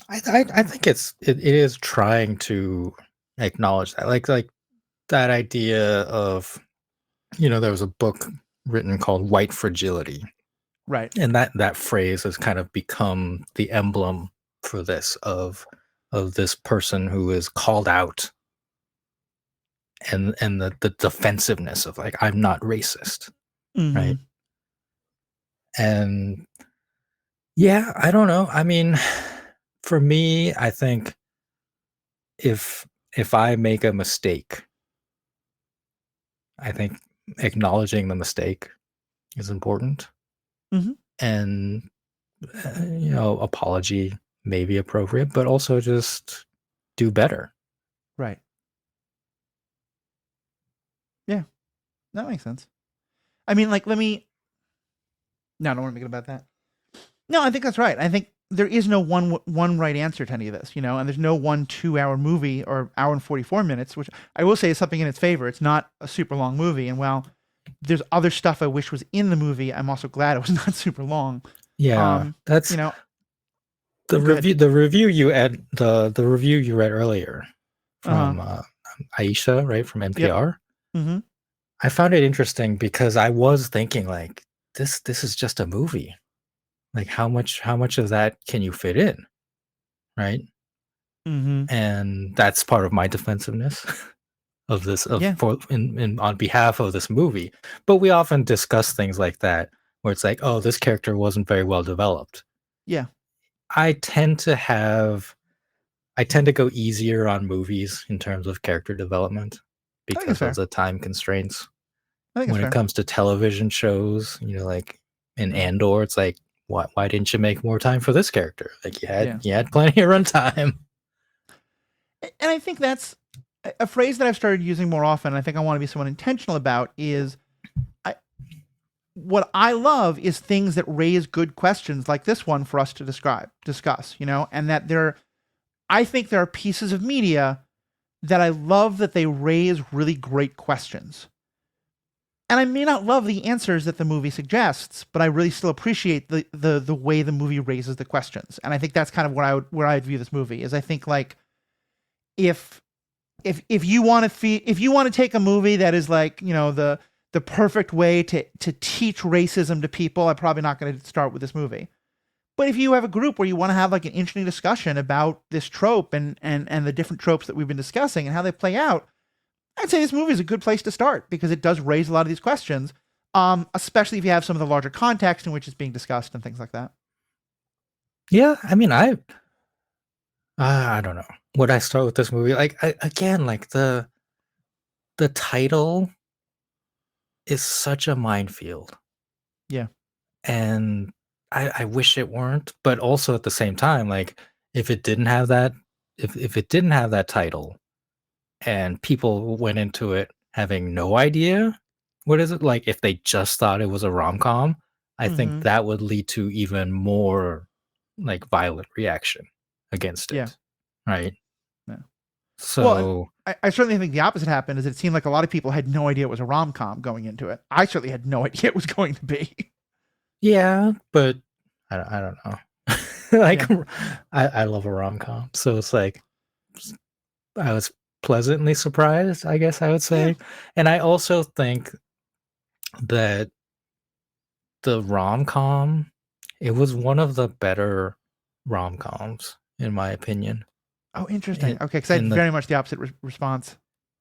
I think it is trying to acknowledge that. Like that idea of, there was a book written called White Fragility. Right. And that phrase has kind of become the emblem for this of this person who is called out, and the defensiveness of like, I'm not racist, Mm-hmm. right? And yeah, I don't know. I mean, for me, I think if if I make a mistake, I think acknowledging the mistake is important, Mm-hmm. and apology may be appropriate, but also just do better. Right. Yeah, that makes sense. I mean, like, let me. No, I don't want to make it about that. No, I think that's right. I think there is no one right answer to any of this, and there's no 1 2 hour movie or hour and 44 minutes, which I will say is something in its favor. It's not a super long movie, and well, There's other stuff I wish was in the movie. I'm also glad it was not super long. Yeah, You that's know, the go ahead. review. The review you read earlier Uh-huh. from Aisha, right, from Yep. NPR. Mm-hmm. I found it interesting because I was thinking like this is just a movie. Like how much of that can you fit in, right? Mm-hmm. And that's part of my defensiveness of this of Yeah. for in on behalf of this movie. But we often discuss things like that where it's like, oh, this character wasn't very well developed. Yeah. I tend to have I tend to go easier on movies in terms of character development I think it's because of fair. the time constraints. I think it's When it fair. comes to television shows, like in Mm. Andor, it's like, why didn't you make more time for this character? Like Yeah. you had plenty of runtime. And I think that's a phrase that I've started using more often. I think I want to be somewhat intentional about is I, what I love is things that raise good questions like this one for us to discuss, and that I think there are pieces of media that I love that they raise really great questions. And I may not love the answers that the movie suggests, but I really still appreciate the way the movie raises the questions. And I think that's kind of where I would view this movie is I think like if if you want to if you want to take a movie that is like the perfect way to teach racism to people, I'm probably not going to start with this movie. But if you have a group where you want to have like an interesting discussion about this trope and the different tropes that we've been discussing and how they play out, I'd say this movie is a good place to start because it does raise a lot of these questions, especially if you have some of the larger context in which it's being discussed and things like that. Yeah, I mean, I don't know. Would I start with this movie? Like again, like the title is such a minefield, Yeah. and I wish it weren't. But also at the same time, like if it didn't have that, if it didn't have that title, and people went into it having no idea what is it like, if they just thought it was a rom com, I think Mm-hmm. that would lead to even more like violent reaction against Yeah. it, right? Yeah. Well, and So I certainly think the opposite happened. Is it seemed like a lot of people had no idea it was a rom com going into it. I certainly had no idea it was going to be. yeah, but I don't know. Like Yeah. I love a rom com, so it's like I was pleasantly surprised, I guess I would Yeah. say. And I also think that the rom-com, it was one of the better rom-coms, in my opinion. Oh, interesting. In Okay, because I had in the very much the opposite response.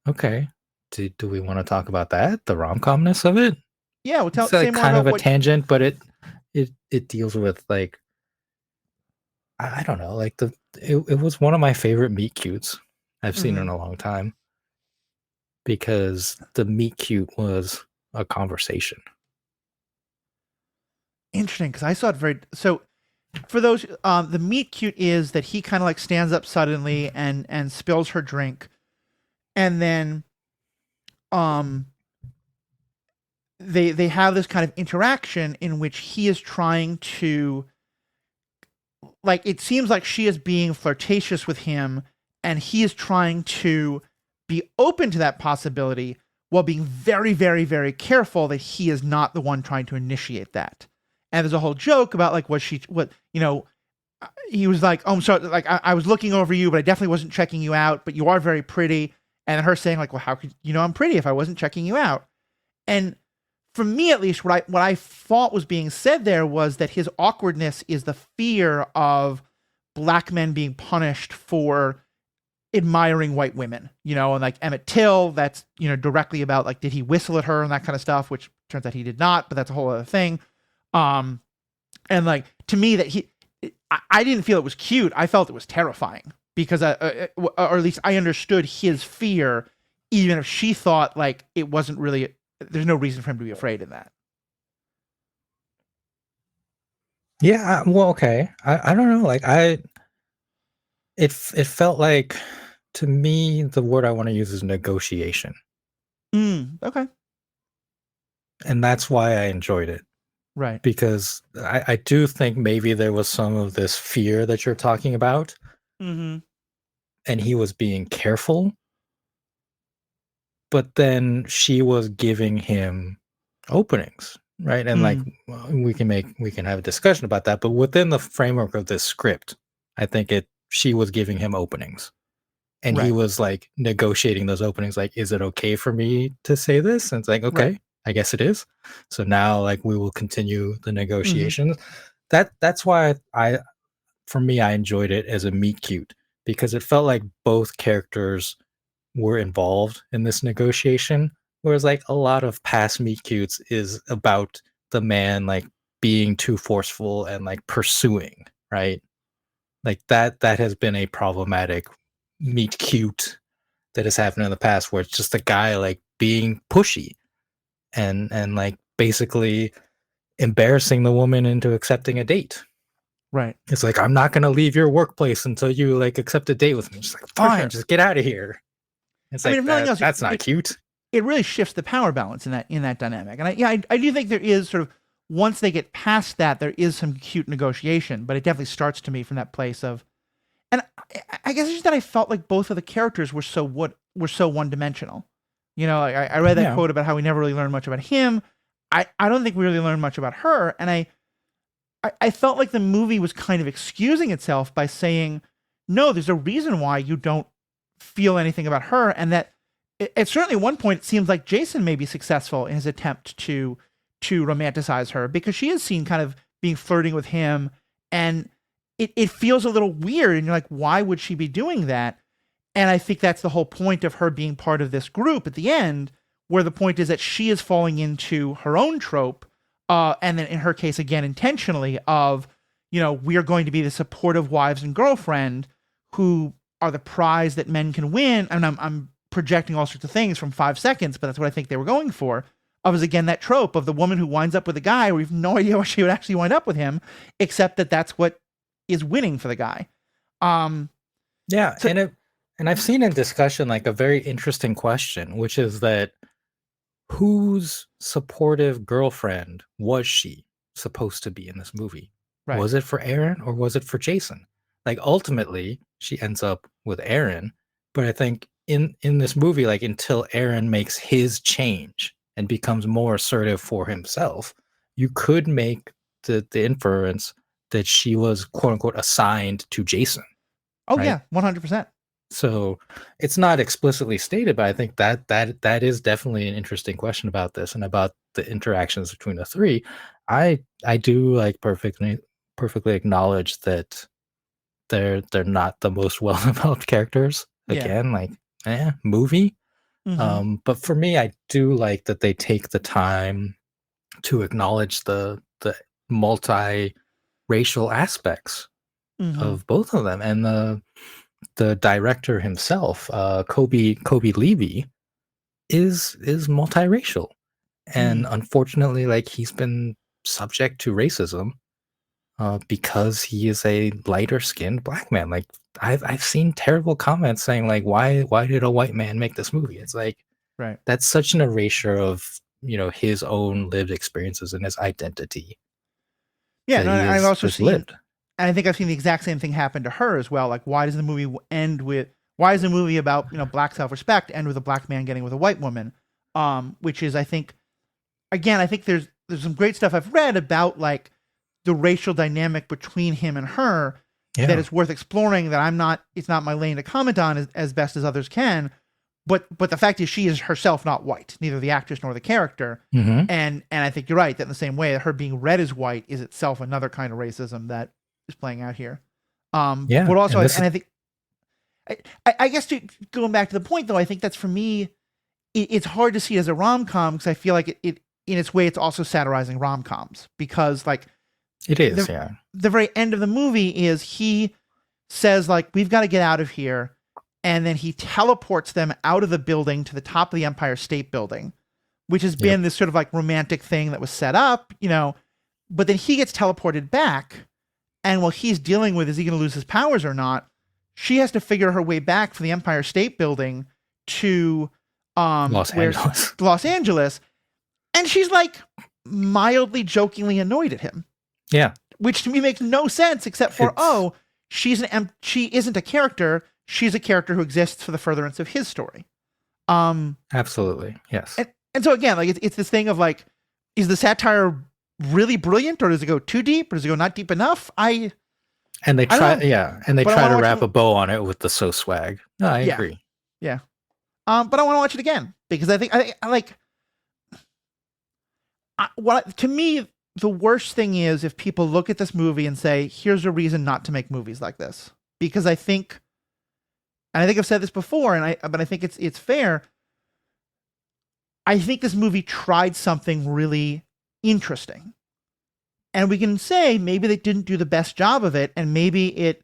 okay. Do we wanna talk about that? The rom-comness of it? Yeah. Well, It's, say like, more kind of about a what. tangent, but it deals with, like I don't know, like, it was one of my favorite meet cutes I've seen Mm-hmm. in a long time because the meet cute was a conversation. Interesting, because I saw it very. So for those, the meet cute is that he kind of like stands up suddenly and spills her drink, and then um they have this kind of interaction in which he is trying to like it seems like she is being flirtatious with him and he is trying to be open to that possibility while being very very very careful that he is not the one trying to initiate that. And there's a whole joke about like what he was like, oh, I'm sorry, like I was looking over you, but I definitely wasn't checking you out, but you are very pretty. And her saying like, well, how could you know I'm pretty if I wasn't checking you out? And for me at least, what I thought was being said there was that his awkwardness is the fear of black men being punished for admiring white women, and like Emmett Till, that's directly about like did he whistle at her and that kind of stuff, which turns out he did not, but that's a whole other thing. Um, and like to me that I didn't feel it was cute. I felt it was terrifying because, or at least I understood his fear, even if she thought like it wasn't really. There's no reason for him to be afraid in that. Yeah, well, okay. I don't know, like, it felt like to me, the word I wanna use is negotiation, Okay. and that's why I enjoyed it, Right. because I do think maybe there was some of this fear that you're talking about, Mm-hmm. and he was being careful, but then she was giving him openings, right? And like we can have a discussion about that, but within the framework of this script, I think she was giving him openings. And he Right. was like negotiating those openings, like, is it okay for me to say this? And it's like, Right. okay, I guess it is. So now like we will continue the Mm-hmm. negotiations. That's why for me, I enjoyed it as a meet cute because it felt like both characters were involved in this negotiation. Whereas like a lot of past meet cutes is about the man like being too forceful and like pursuing, right? Like that has been a problematic meet cute that has happened in the past where it's just a guy like being pushy and like basically embarrassing the woman into accepting a date. Right. It's like, I'm not gonna leave your workplace until you like accept a date with me. Just like, For fine, sure. just get out of here. It's I mean, like if nothing else, that's not cute. it really shifts the power balance in that dynamic. And I do think there is sort of, once they get past that, there is some cute negotiation, but it definitely starts to me from that place of, and I guess it's just that I felt like both of the characters were so one dimensional. You know, I read that Yeah. quote about how we never really learned much about him. I don't think we really learned much about her, and I felt like the movie was kind of excusing itself by saying, no, there's a reason why you don't feel anything about her, and that at certainly one point it seems like Jason may be successful in his attempt to romanticize her, because she is seen kind of being flirting with him, and it feels a little weird, and you're like, why would she be doing that? And I think that's the whole point of her being part of this group at the end, where the point is that she is falling into her own trope, and then in her case, again, intentionally, of, you know, we are going to be the supportive wives and girlfriend who are the prize that men can win. And I'm projecting all sorts of things from 5 seconds, but that's what I think they were going for. Of, is again that trope of the woman who winds up with a guy where we have no idea why she would actually wind up with him, except that that's what is winning for the guy. Yeah, So and I've seen in discussion like a very interesting question, which is that whose supportive girlfriend was she supposed to be in this movie? right. Was it for Aaron or was it for Jason? Like ultimately, she ends up with Aaron, but I think in this movie, like until Aaron makes his change and becomes more assertive for himself, you could make the inference that she was quote unquote assigned to Jason, Oh right? yeah, 100%. So it's not explicitly stated, but I think that is definitely an interesting question about this and about the interactions between the three. I do like perfectly acknowledge that they're not the most well developed characters. Yeah. Again, like movie. Mm-hmm. But for me, I do like that they take the time to acknowledge the multi racial aspects Mm-hmm. of both of them, and the director himself, Kobe Levy, is multiracial, and Mm. unfortunately, like he's been subject to racism because he is a lighter skinned black man. Like I've seen terrible comments saying like, why did a white man make this movie? It's like Right. that's such an erasure of his own lived experiences and his identity Yeah, that no, he and I've also has seen, lived. and I think I've seen the exact same thing happen to her as well. Like, why does the movie end with? Why is the movie about, you know, black self-respect end with a black man getting with a white woman? Which is, I think, again, I think there's some great stuff I've read about like the racial dynamic between him and her that Yeah. is worth exploring. That it's not my lane to comment on as best as others can. But the fact is, she is herself not white, neither the actress nor the character. Hmm. And I think you're right that in the same way, her being read as white is itself another kind of racism that is playing out here. Yeah, But also, and this and I think, I guess going back to the point though, I think that's, for me, it's hard to see it as a rom com, because I feel like it in its way it's also satirizing rom coms, because like it is. the Yeah. the very end of the movie is he says like, we've got to get out of here, and then he teleports them out of the building to the top of the Empire State Building, which has Yep. been this sort of like romantic thing that was set up, you know. But then he gets teleported back, and while he's dealing with, is he going to lose his powers or not, she has to figure her way back from the Empire State Building to Los Angeles. Los Angeles, and she's like mildly jokingly annoyed at him, Yeah. which to me makes no sense, except for, It's she isn't a character, she's a character who exists for the furtherance of his story. absolutely. Yes. And so again, like it's this thing of like, is the satire really brilliant, or does it go too deep, or does it go not deep enough? And they I don't try, know, yeah, and they but I try want to to watch wrap it. a bow on it with the so swag. No, I Yeah, agree. yeah. But I want to watch it again because I like what to me the worst thing is if people look at this movie and say, "Here's a reason not to make movies like this," because I think, and I think I've said this before, but I think it's fair. I think this movie tried something really interesting, and we can say maybe they didn't do the best job of it, and maybe it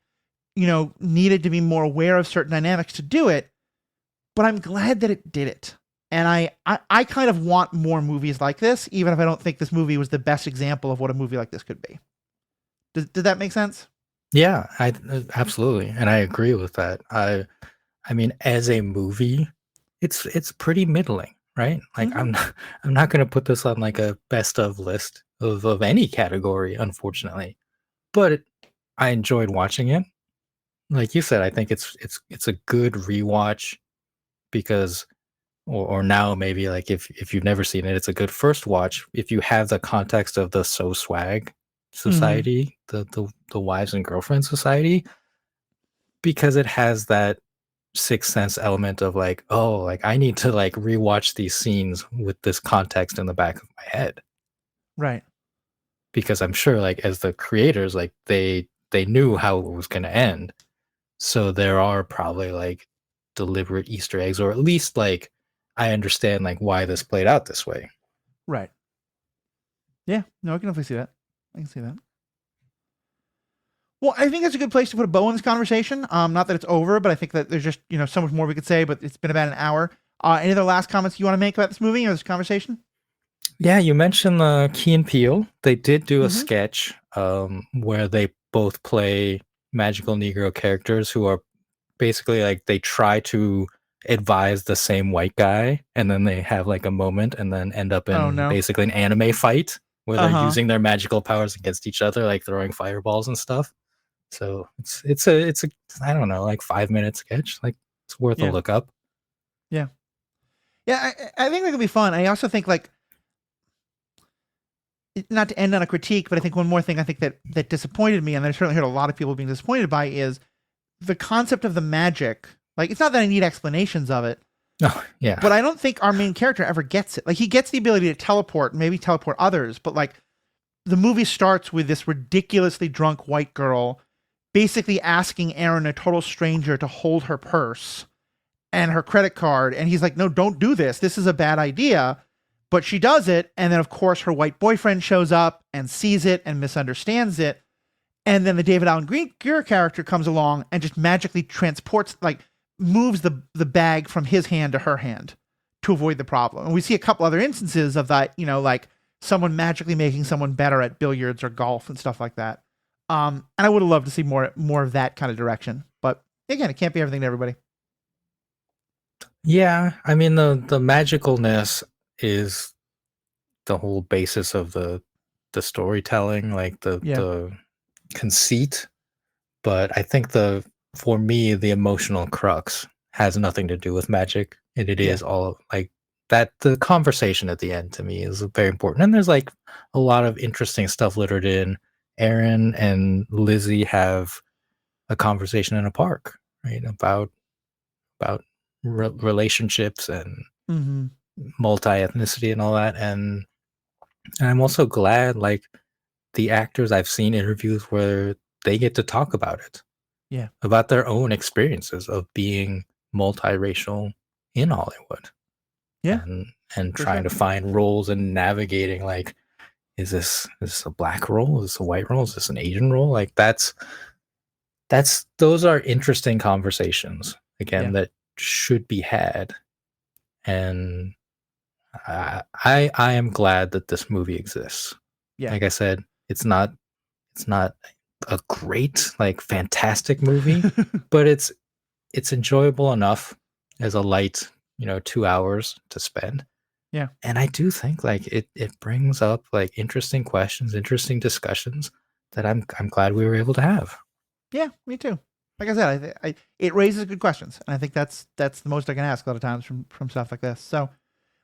needed to be more aware of certain dynamics to do it. But I'm glad that it did it. And I kind of want more movies like this, even if I don't think this movie was the best example of what a movie like this could be. Did that make sense? Yeah, I absolutely, and I agree with that. I mean, as a movie, it's pretty middling, right? Like Mm-hmm. I'm not going to put this on like a best of list of any category, unfortunately. But I enjoyed watching it. Like you said, I think it's a good rewatch because or now maybe like if you've never seen it, it's a good first watch if you have the context of the so swag Mm-hmm. society, the wives and girlfriends society, because it has that sixth sense element of like, oh, like I need to like rewatch these scenes with this context in the back of my head. Right. Because I'm sure like as the creators, like they knew how it was gonna end. So there are probably like deliberate Easter eggs, or at least like I understand like why this played out this way. Right. Yeah. No, I can definitely see that. I can see that. Well, I think that's a good place to put a bow on this conversation. Not that it's over, but I think that there's just so much more we could say. But it's been about an hour. Any other last comments you want to make about this movie or this conversation? Yeah, you mentioned Key and Peele. They did do a Mm-hmm. sketch where they both play magical Negro characters who are basically like they try to advise the same white guy, and then they have like a moment and then end up Oh in no. basically an anime fight where Uh they're huh. using their magical powers against each other, like throwing fireballs and stuff. So it's a I don't know, like 5 minute sketch. Like it's worth a Yeah. look up. Yeah. Yeah. I think that could be fun. I also think like not to end on a critique, but I think one more thing I think that disappointed me, and I certainly heard a lot of people being disappointed by, is the concept of the magic. Like, it's not that I need explanations of it, Oh yeah. but I don't think our main character ever gets it. Like, he gets the ability to teleport, maybe teleport others, but like, the movie starts with this ridiculously drunk white girl basically asking Aaron, a total stranger, to hold her purse and her credit card. And he's like, no, don't do this. This is a bad idea. But she does it. And then, of course, her white boyfriend shows up and sees it and misunderstands it. And then the David Allen Greer character comes along and just magically transports, like, moves the bag from his hand to her hand to avoid the problem. And we see a couple other instances of that, like someone magically making someone better at billiards or golf and stuff like that. And I would have loved to see more of that kind of direction. But again, it can't be everything to everybody. Yeah, I mean the magicalness is the whole basis of the storytelling, like Yeah. the conceit. But I think the for me the emotional crux has nothing to do with magic, and it Yeah. is all like that. The conversation at the end to me is very important, and there's like a lot of interesting stuff littered in. Aaron and Lizzie have a conversation in a park, right? About relationships and Mm-hmm. multi-ethnicity and all that, and I'm also glad like the actors I've seen interviews where they get to talk about it, Yeah. about their own experiences of being multiracial in Hollywood, Yeah. and and For trying sure. to find roles and navigating like is this a black role, is this a white role, is this an Asian role, like that's those are interesting conversations again Yeah. that should be had. And I am glad that this movie exists. Yeah. Like I said, it's not a great, like fantastic movie, but it's enjoyable enough as a light, 2 hours to spend. Yeah. And I do think like it brings up like interesting questions, interesting discussions that I'm glad we were able to have. Yeah. Me too. Like I said, it raises good questions, and I think that's the most I can ask a lot of times from stuff like this. So,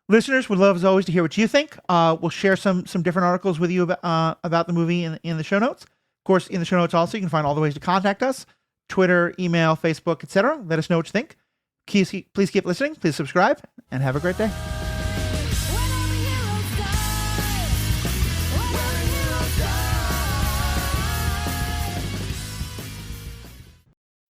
Listeners, would love as always to hear what you think. We'll share some different articles with you about the movie in the show notes. Of course, in the show notes also, you can find all the ways to contact us: Twitter, email, Facebook, etc. Let us know what you think. Please keep listening. Please subscribe, and have a great day.